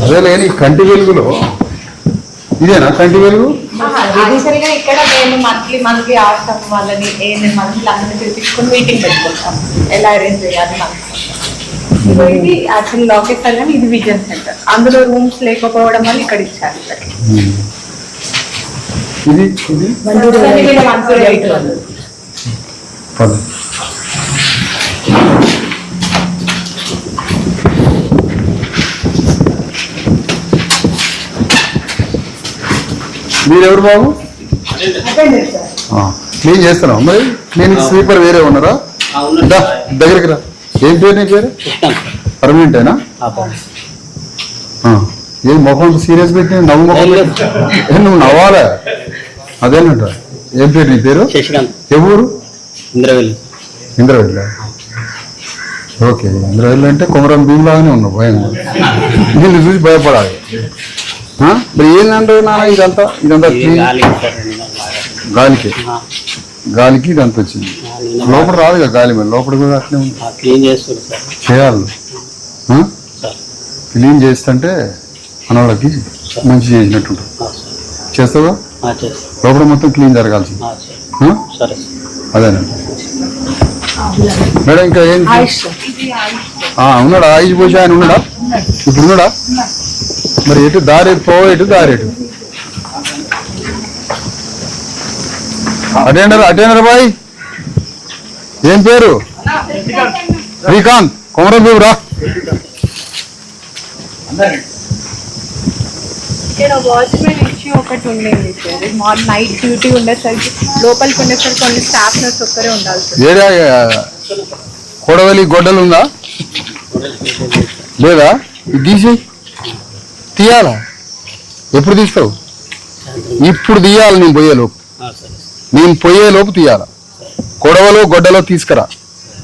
అదే లేని కంటి వెలుగులో ఇదేనా కంటి వెలుగు? యాక్చువల్ గా ఇక్కడ మేము మంత్లీ ఆడతాం వాళ్ళని మంత్లీ అందరినీ పిలిపించుకొని మీటింగ్ పెట్టుకుంటాం ఎలా అరేంజ్ చేయాలి మనకు. ఇది యాక్చువల్ ఆఫీసర్ కానీ ఇది విజన్ సెంటర్. అందులో రూమ్స్ లేకపోవడం వల్ల ఇక్కడ ఇచ్చారు. ఇది ఇది పద. మీరెవరు బాబు? క్లీన్ చేస్తున్నావు మరి? నేను స్వీపర్ వేరే ఉన్నారా? దగ్గరికి రా. ఏం పేరు నీ పేరు? పర్మనెంటేనా? ఏం మొహం సీరియస్ పెట్టి నవ్వు మొహం నువ్వు నవ్వాలా? అదేనంట. ఏం పేరు నీ పేరు? ఎవరు? ఇంద్రవెల్లి. ఇంద్రవెల్లి. ఓకే, ఇంద్రవెల్లి అంటే కొమరం భీములాగానే ఉన్నావు. భయం నిన్ను చూసి భయపడాలి. మరి ఏంటంటే నాన్న ఇదంతా గాలికి ఇదంతా వచ్చింది. లోపల రాదు కదా గాలి, మరి లోపల కూడా అట్లే ఉంది. చేయాలి. క్లీన్ చేస్తుంటే మనవాళ్ళకి మంచి చేసినట్టు ఉంటుంది. చేస్తావా? లోపల మొత్తం క్లీన్ జరగాల్సింది. అదేనండి మేడం. ఇంకా ఏం ఉన్నాడా? ఆయుష్ భూష ఆయన ఉన్నాడా? ఇప్పుడు ఉన్నాడా? మరి ఎటు దారి ఎటు దారి ఎటు? అటెండర్ బాయ్ ఏం పేరు? శ్రీకాంత్. కొమరం భీము రా. ఇక్కడ వాచ్మెన్ ఇష్యూ ఒకటి ఉండేది సార్. మార్నింగ్ నైట్ డ్యూటీ ఉండేసరికి లోపలికి ఉండేసరికి కొన్ని స్టాఫ్ నర్స్ ఒక్కరే ఉండాలి. ఏడా కొడవలి గొడ్డలు ఉందా లేదా? తీసి తీయాలా? ఎప్పుడు తీస్తావు? ఇప్పుడు తీయాలి. నేను పోయేలోపు తీయాలా? కొడవలో గొడ్డలో తీసుకురా.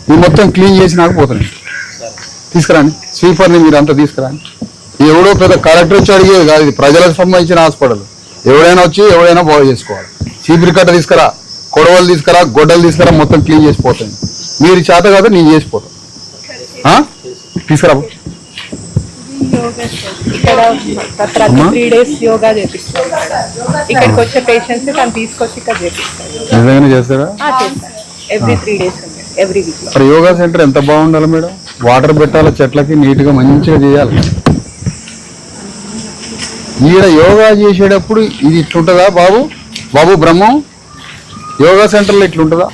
నేను మొత్తం క్లీన్ చేసి నాకు పోతాను. తీసుకురాండి స్వీపర్ని, మీరు అంతా తీసుకురాండి. ఎవడో పెద్ద కలెక్టర్ వచ్చి అడిగేది కాదు, ఇది ప్రజలకు సంబంధించిన హాస్పిటల్. ఎవడైనా వచ్చి ఎవడైనా బాగు చేసుకోవాలి. చీపురు కట్ట తీసుకురా, కొడవలు తీసుకురా, గొడ్డలు తీసుకురా, మొత్తం క్లీన్ చేసిపోతాను. మీరు చేత కాదు, నేను చేసిపోతాను. తీసుకురా. ఇక్కడ ప్రతి 3 days యోగా చేపిస్తాం. ఇక్కడికి వచ్చే పేషెంట్స్ తను తీసుకొచ్చి ఇక్కడ చేపిస్తారు. నిజంగానే చేస్తారా? చేస్తాం. Every 3 days every week. మరి యోగా సెంటర్ ఎంత బాగుండాలి మేడం? వాటర్ పెట్టాలి, చెట్లకి నీట్గా మంచిగా చేయాలి. ఈడ యోగా చేసేటప్పుడు ఇది ఇట్లుంటుందా బాబు బ్రహ్మం? యోగా సెంటర్లో ఇట్లుంటుందా?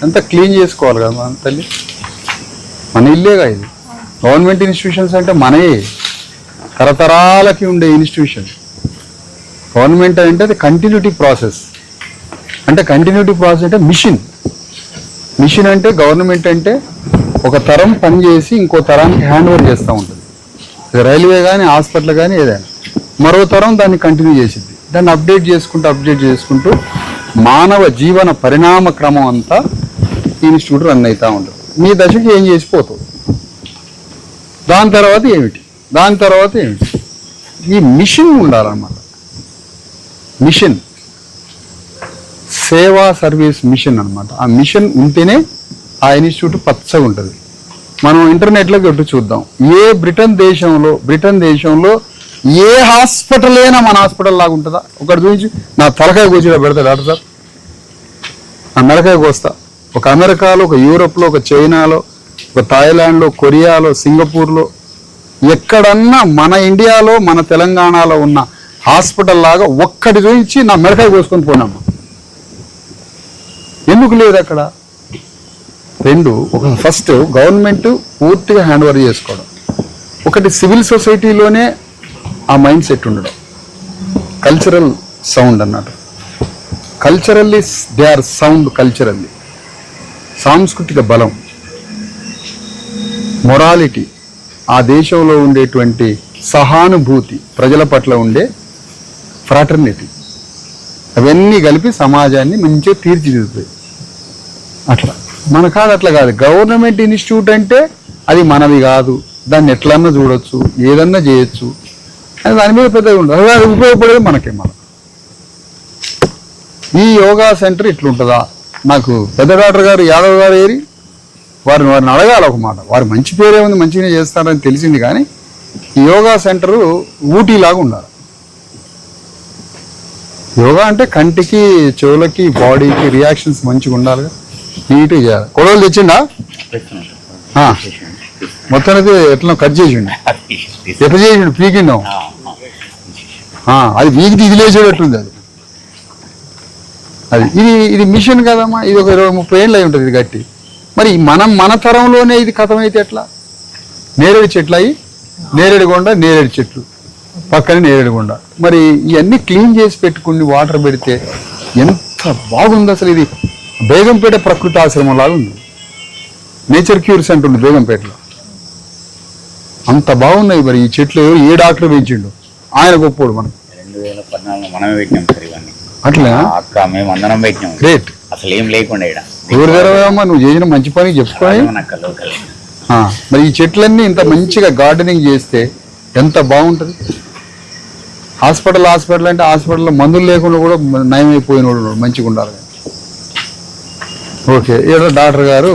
అంతా క్లీన్ చేసుకోవాలి కదా మన తల్లి. మన ఇల్లేగా ఇది. గవర్నమెంట్ ఇన్స్టిట్యూషన్స్ అంటే మనయే, తరతరాలకి ఉండే ఇన్స్టిట్యూషన్. గవర్నమెంట్ అంటే అది కంటిన్యూటీ ప్రాసెస్. అంటే కంటిన్యూటీ ప్రాసెస్ అంటే మిషన్ అంటే గవర్నమెంట్ అంటే ఒక తరం పనిచేసి ఇంకో తరానికి హ్యాండ్ ఓవర్ చేస్తూ ఉంటుంది. రైల్వే కానీ హాస్పిటల్ కానీ ఏదైనా మరో తరం దాన్ని కంటిన్యూ చేసింది. దాన్ని అప్డేట్ చేసుకుంటూ మానవ జీవన పరిణామ క్రమం అంతా ఇన్స్టిట్యూట్ రన్ అవుతూ ఉంటుంది. మీ దశకి ఏం చేసిపోతుంది, దాని తర్వాత ఏమిటి, ఈ మిషన్ ఉండాలన్నమాట. మిషన్ సేవా సర్వీస్ మిషన్ అన్నమాట. ఆ మిషన్ ఉంటేనే ఆ ఇన్స్టిట్యూట్ పచ్చగా ఉంటుంది. మనం ఇంటర్నెట్లోకి పెట్టి చూద్దాం. బ్రిటన్ దేశంలో ఏ హాస్పిటల్ అయినా మన హాస్పిటల్ లాగా ఉంటుందా? ఒకటి చూపించి నా తలకాయ కూర్చో పెడతా డాక్టర్ సార్, నా మెడకాయ కోస్తా. ఒక అమెరికాలో, ఒక యూరోప్లో, ఒక చైనాలో, ఒక థాయిలాండ్లో, కొరియాలో, సింగపూర్లో, ఎక్కడన్నా మన ఇండియాలో, మన తెలంగాణలో ఉన్న హాస్పిటల్ లాగా ఒక్కటి చూపించి నా మెడకాయ కోసుకొని పోయినాము. ఎందుకు లేదు అక్కడ? ఫస్ట్ గవర్నమెంట్ పూర్తిగా హ్యాండ్ ఓవర్ చేసుకోవడం. ఒకటి సివిల్ సొసైటీలోనే ఆ మైండ్ సెట్ ఉండడం, కల్చరల్ సౌండ్ అన్నట్టు. Culturally they are sound, culturally సాంస్కృతిక బలం, మొరాలిటీ, ఆ దేశంలో ఉండేటువంటి సహానుభూతి, ప్రజల పట్ల ఉండే ఫ్రాటర్నిటీ, అవన్నీ కలిపి సమాజాన్ని మంచిగా తీర్చిదిద్దుతాయి. అట్లా మన కాదు, అట్లా కాదు. గవర్నమెంట్ ఇన్స్టిట్యూట్ అంటే అది మనది కాదు, దాన్ని ఎట్లన్నా చూడొచ్చు, ఏదన్నా చేయొచ్చు అని దాని మీద పెద్దగా ఉండదు. అది ఉపయోగపడేది మనకే. మనం ఈ యోగా సెంటర్ ఇట్లుంటుందా? నాకు పెద్ద డాక్టర్ గారు యాదవ్ గారు ఏరి వారిని అడగాలి ఒక మాట. వారు మంచి పేరే ఉంది, మంచిగానే చేస్తారని తెలిసింది, కానీ ఈ యోగా సెంటరు ఊటీలాగా ఉండాలి. యోగా అంటే కంటికి, చెవులకి, బాడీకి రియాక్షన్స్ మంచిగా ఉండాలి, నీట్గా చేయాలి. కొడవలు తెచ్చిండా? మొత్తానికి ఎట్లా కట్ చేసిండు, ఎట్లా చేసిండు, పీకిండు. అది వీగితే ఇది లేచేటట్టుంది. అది ఇది మిషన్ కదమ్మా. ఇది ఒక 20-30 ఏళ్ళు అయి ఉంటుంది ఇది గట్టి. మరి మన తరంలోనే ఇది కథమైతే ఎట్లా? నేరేడు చెట్లు అయ్యి, నేరేడుగొండ, నేరేడు చెట్లు పక్కన నేరేడుగొండ. మరి ఇవన్నీ క్లీన్ చేసి పెట్టుకుని వాటర్ పెడితే ఎంత బాగుంది అసలు. ఇది బేగంపేట ప్రకృతి ఆశ్రమం లాగా ఉంది. నేచర్ క్యూర్ సెంటర్ ఉంది బేగంపేటలో. అంత బాగున్నాయి. మరి ఈ చెట్లు ఏ డాక్టర్ పెంచిండు? ఆయన గొప్పోడు. మనం 2014 మనమే పెట్టినాం సార్ ఇవన్నీ. అట్లా అక్క మేము అందరం పెట్టినాం. గ్రేట్. అసలు ఏం లేకుండా ఇక్కడ ఎవరు తెరవమ్మా, నువ్వు చేసిన మంచి పని చెప్పుకొని. మరి ఈ చెట్లన్నీ ఇంత మంచిగా గార్డెనింగ్ చేస్తే ఎంత బాగుంటుంది. హాస్పిటల్ అంటే హాస్పిటల్లో మందులు లేకుండా కూడా నయమైపోయిన వాడు మంచిగా ఉండాలి. ఓకే, ఏదో డాక్టర్ గారు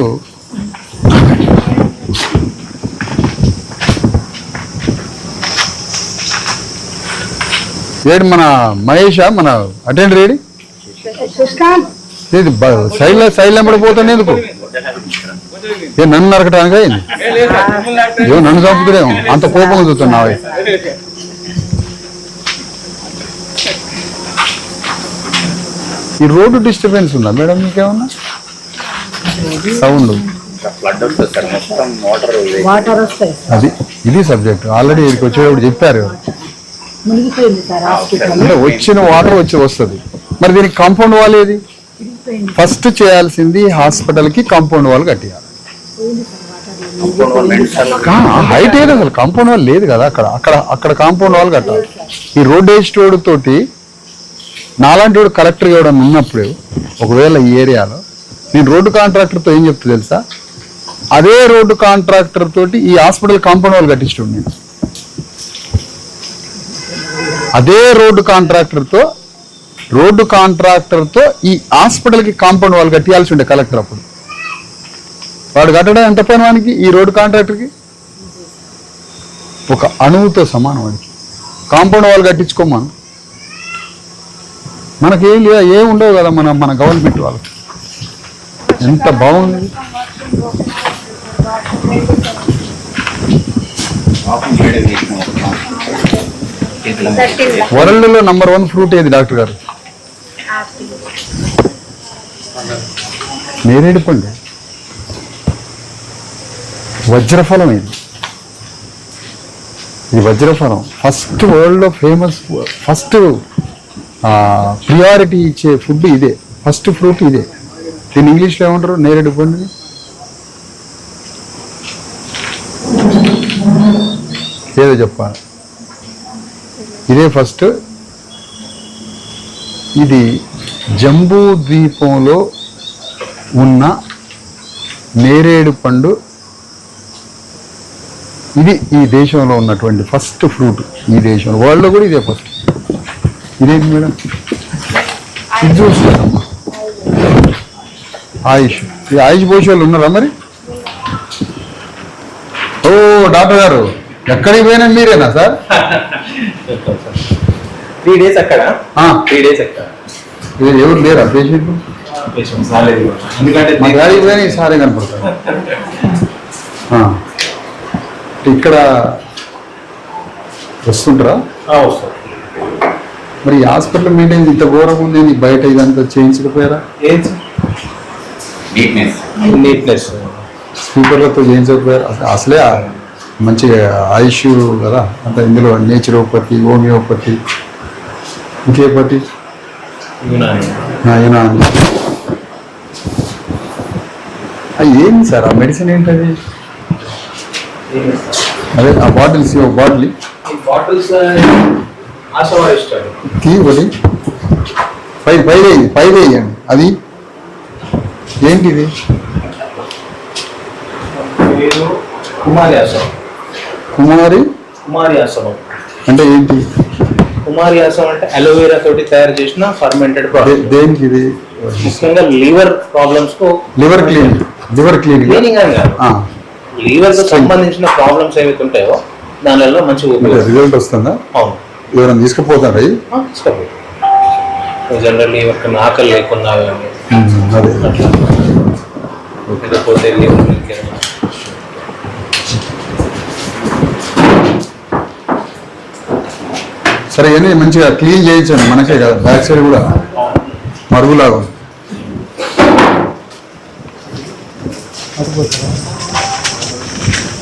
ఏడు మన మహేష, మన అటెండర్ ఏడి సైడ్ ఎంబడిపోతాను ఎందుకు? నన్ను నరకటానికి అయింది. ఏమో నన్ను చంపుతుడేమో, అంత కోపంగా చూస్తున్నావే. ఈ రోడ్డు డిస్టర్బెన్స్ ఉందా మేడం మీకేమన్నా? సౌండ్ వాటర్ వస్తాయి. అది ఇది సబ్జెక్ట్. ఆల్రెడీ ఇక్కడికి వచ్చేటప్పుడు చెప్పారు, మునిగిపోయింది సార్ హాస్పిటల్. అంటే వచ్చిన వాటర్ వస్తుంది. మరి దీనికి కాంపౌండ్ వాల్ ఏది? ఫస్ట్ చేయాల్సింది హాస్పిటల్కి కాంపౌండ్ వాల్ కట్టియాలి. హైట్ ఏది అసలు? కాంపౌండ్ వాల్ లేదు కదా అక్కడ కాంపౌండ్ వాల్ కట్టాలి. ఈ రోడ్ వేసేటోడు తోటి నాలాంటి వాడు కలెక్టర్ ఎవడన్నా ఉన్నప్పుడు ఒకవేళ ఈ ఏరియాలో నేను రోడ్డు కాంట్రాక్టర్తో ఏం చెప్తా తెలుసా? అదే రోడ్డు కాంట్రాక్టర్ తోటి ఈ హాస్పిటల్ కాంపౌండ్ వాల్ కట్టించు. నేను అదే రోడ్డు కాంట్రాక్టర్తో ఈ హాస్పిటల్కి కాంపౌండ్ వాల్ కట్టియాల్సి ఉండే కలెక్టర్. అప్పుడు వాడు కట్టడం ఎంత పని వానికి? ఈ రోడ్డు కాంట్రాక్టర్కి ఒక అణువుతో సమానం. వాడికి కాంపౌండ్ వాల్ కట్టించుకోమను. మనకేం లేదా, ఏం ఉండవు కదా మన గవర్నమెంట్ వాళ్ళకి. ఎంత బాగుంది. వరల్డ్లో నంబర్ 1 ఫ్రూట్ ఏది డాక్టర్ గారు? నేరేడు పండు. వజ్రఫలం ఇది వజ్రఫలం. ఫస్ట్ వరల్డ్లో ఫేమస్, ఫస్ట్ ప్రియారిటీ ఇచ్చే ఫుడ్ ఇదే, ఫస్ట్ ఫ్రూట్ ఇదే. దీన్ని ఇంగ్లీష్లో ఏమంటారు? నేరేడు పండుని. ఏదో చెప్పాలి. ఇదే ఫస్ట్. ఇది జంబూ ద్వీపంలో ఉన్న నేరేడు పండు. ఇది ఈ దేశంలో ఉన్నటువంటి ఫస్ట్ ఫ్రూట్. ఈ దేశంలో, వరల్డ్లో కూడా ఇదే ఫస్ట్. ఇదేంటి మేడం? ఇది చూస్తారమ్మా, ఆయుష్. ఈ ఆయుష్ పోసే వాళ్ళు ఉన్నారా మరి? ఓ డాక్టర్ గారు, ఎక్కడికి పోయినా మీరేనా సార్? 3 days అక్కడ, 3 days అక్కడ. ఇది ఎవరు లేరా పేషెంట్లు? ఎందుకంటే మా గాడికి పోయినా ఈసారి కనపడతారు. ఇక్కడ వస్తుంటారా? వస్తారు. మరి హాస్పిటల్ మెయింటైన్ ఇంత ఘోరంగా ఉంది, బయట ఇదంతా చేయించకపోయారా? నీట్నెస్ స్పీకర్లతో చేయించకపోయారా? అసలే మంచిగా ఆయుష్ కదా అంటే ఇందులో నేచురోపతి, హోమియోపతి, ఇంకేపతి, యునాని. ఏంటి సార్ ఆ మెడిసిన్ ఏంటది? అదే ఆ బాటిల్స్ బాటిల్ బాటిల్స్ ఆశవా ఇష్టం తీ ఒకటి పై వేయండి. అది ఏంటిది? కుమారి ఆశవం. కుమారి ఆశవం అంటే ఏంటి? కుమారి ఆశవం అంటే అలోవెరా తోటి తయారు చేసిన ఫర్మెంటెడ్ ప్రోడక్ట్. దేనికి ఇది? ముఖ్యంగా లివర్ ప్రాబ్లమ్స్ కు లివర్ క్లీనింగ్ క్లీనింగ్ అని కాదు, లివర్ కు సంబంధించిన ప్రాబ్లమ్స్ ఏవైతే ఉంటాయో దానిలో మంచిగా ఉపయోగం. రిజల్ట్ వస్తుందా? అవును, ఎవరైనా తీసుకుపోతారా? జనరల్ లివర్ కన్నా ఆకలి లేకున్నా కానీ అదే లేకపోతే లివర్ సరే ఇవన్నీ మంచిగా క్లీన్ చేయించండి. మనకే కదా, బ్యాక్ సైడ్ కూడా మరుగులాగా ఉంది.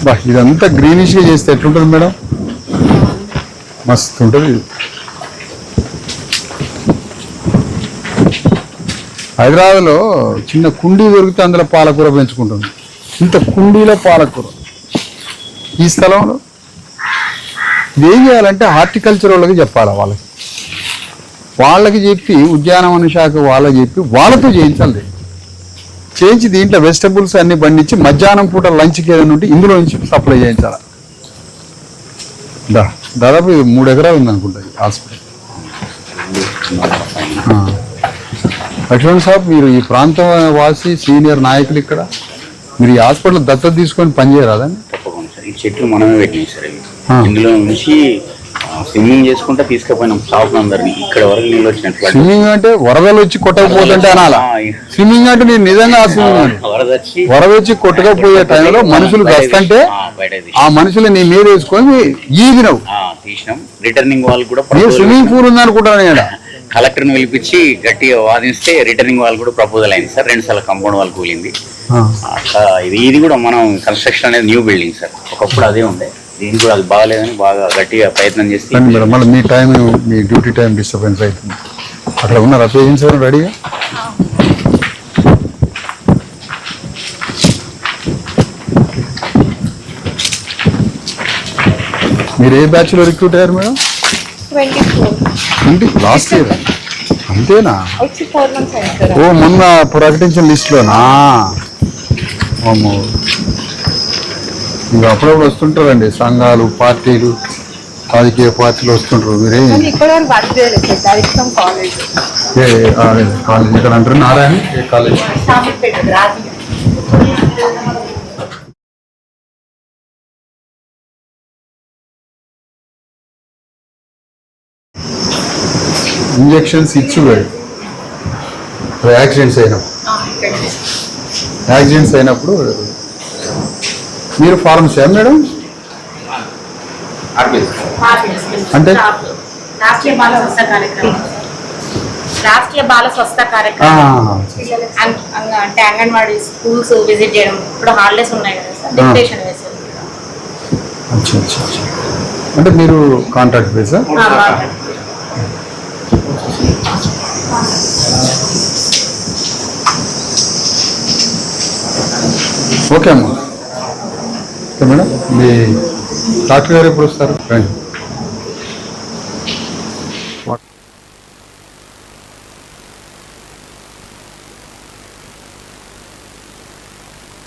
బా ఇదంతా గ్రీనిష్గా చేస్తే ఎట్లుంటుంది మేడం? మస్తు ఉంటుంది. హైదరాబాద్లో చిన్న కుండీ దొరికితే అందులో పాలకూర పెంచుకుంటుంది. ఇంత కుండీలో పాలకూర ఈ స్థలంలో. ఇదేం చేయాలంటే హార్టికల్చర్ వాళ్ళకి చెప్పాలి, వాళ్ళకి చెప్పి ఉద్యానవన శాఖ వాళ్ళకి చెప్పి వాళ్ళతో చేయించాలి. చేయించి దీంట్లో వెజిటబుల్స్ అన్ని పండించి మధ్యాహ్నం పూట లంచ్కి ఏదైనా ఉంటే ఇందులో నుంచి సప్లై చేయించాలి. దాదాపు 3 ఎకరాలు ఉందనుకుంటా ఈ హాస్పిటల్. లక్ష్మణ్ సాబ్, మీరు ఈ ప్రాంతం వాసి సీనియర్ నాయకులు ఇక్కడ, మీరు ఈ హాస్పిటల్ దత్తత తీసుకొని పనిచేయరాదని? తప్పకుండా సార్. ఈ చెట్లు మనమే పెట్టినాయి సార్. ఇవి ఇందులో నుంచి స్విమ్మింగ్ చేసుకుంటా తీసుకుపోయినాం స్టాఫ్ అందరినీ. ఇక్కడ వరకు నీళ్ళు వచ్చినట్లు. స్విమ్మింగ్ అంటే వరదలు వచ్చి కొట్టకపోతుంటే అనాలా? స్విమ్మింగ్ అంటే నేను నిజంగా వరద వచ్చి కొట్టకపోయే టైంలో మనుషులు వస్తుంటే ఆ మనుషులు నీ మీద వేసుకొని ఈదినవు తీసినాం. రిటర్నింగ్ వాళ్ళు కూడా స్విమ్మింగ్ పూల్ ఉందనుకుంటాను నేను. కలెక్టర్ని పిలిపించి గట్టిగా వాదిస్తే రిటర్నింగ్ వాళ్ళు కూడా ప్రపోజల్ అయింది సార్. 2 సార్లు కాంపౌండ్ వాళ్ళు కూలింది. ఇది కూడా మనం కన్స్ట్రక్షన్ అనేది న్యూ బిల్డింగ్ సార్. ఒకప్పుడు అదే ఉండే, దీనికి కూడా అది బాగాలేదని బాగా గట్టిగా ప్రయత్నం చేస్తే మేడం మళ్ళీ మీ టైం, మీ డ్యూటీ టైం డిస్టర్బెన్స్ అవుతుంది. అక్కడ ఉన్నారా పేషెంట్స్ ఎవరు రెడీగా? మీరు ఏ బ్యాచ్లో రిక్రూట్ అయ్యారు మేడం? 24 లాస్ట్ ఇయర్ అంతేనా? వచ్చి 4 months అయింది సార్. ఓ మొన్న ప్రకటించిన లిస్టులోనా? ఇంకా అప్పుడప్పుడు వస్తుంటారండి సంఘాలు, పార్టీలు, రాజకీయ పార్టీలు వస్తుంటారు. మీరే ఇక్కడ వర్క్ చేయలేదు sir, direct from college. College ఇక్కడ అంటారు నారాయణ ఏ కాలేజ్? ఇంజెక్షన్స్ ఇచ్చువేడు యాక్సిడెంట్స్ అయినప్పుడు మీరు ఫార్మసీ మేడం? అంటే రాష్ట్రీయ బాల స్వస్థ కార్యక్రమం అంటే అంగన్వాడీ స్కూల్స్ విజిట్ చేయడం. ఇప్పుడు హాలిడేస్ ఉన్నాయి కదా సార్, డిక్టేషన్ వేసారు. అంటే మీరు కాంట్రాక్ట్ బేసా? ఓకే అమ్మా. ఓకే మేడం, మీ డాక్టర్ గారు ఎప్పుడు వస్తారు? రండి.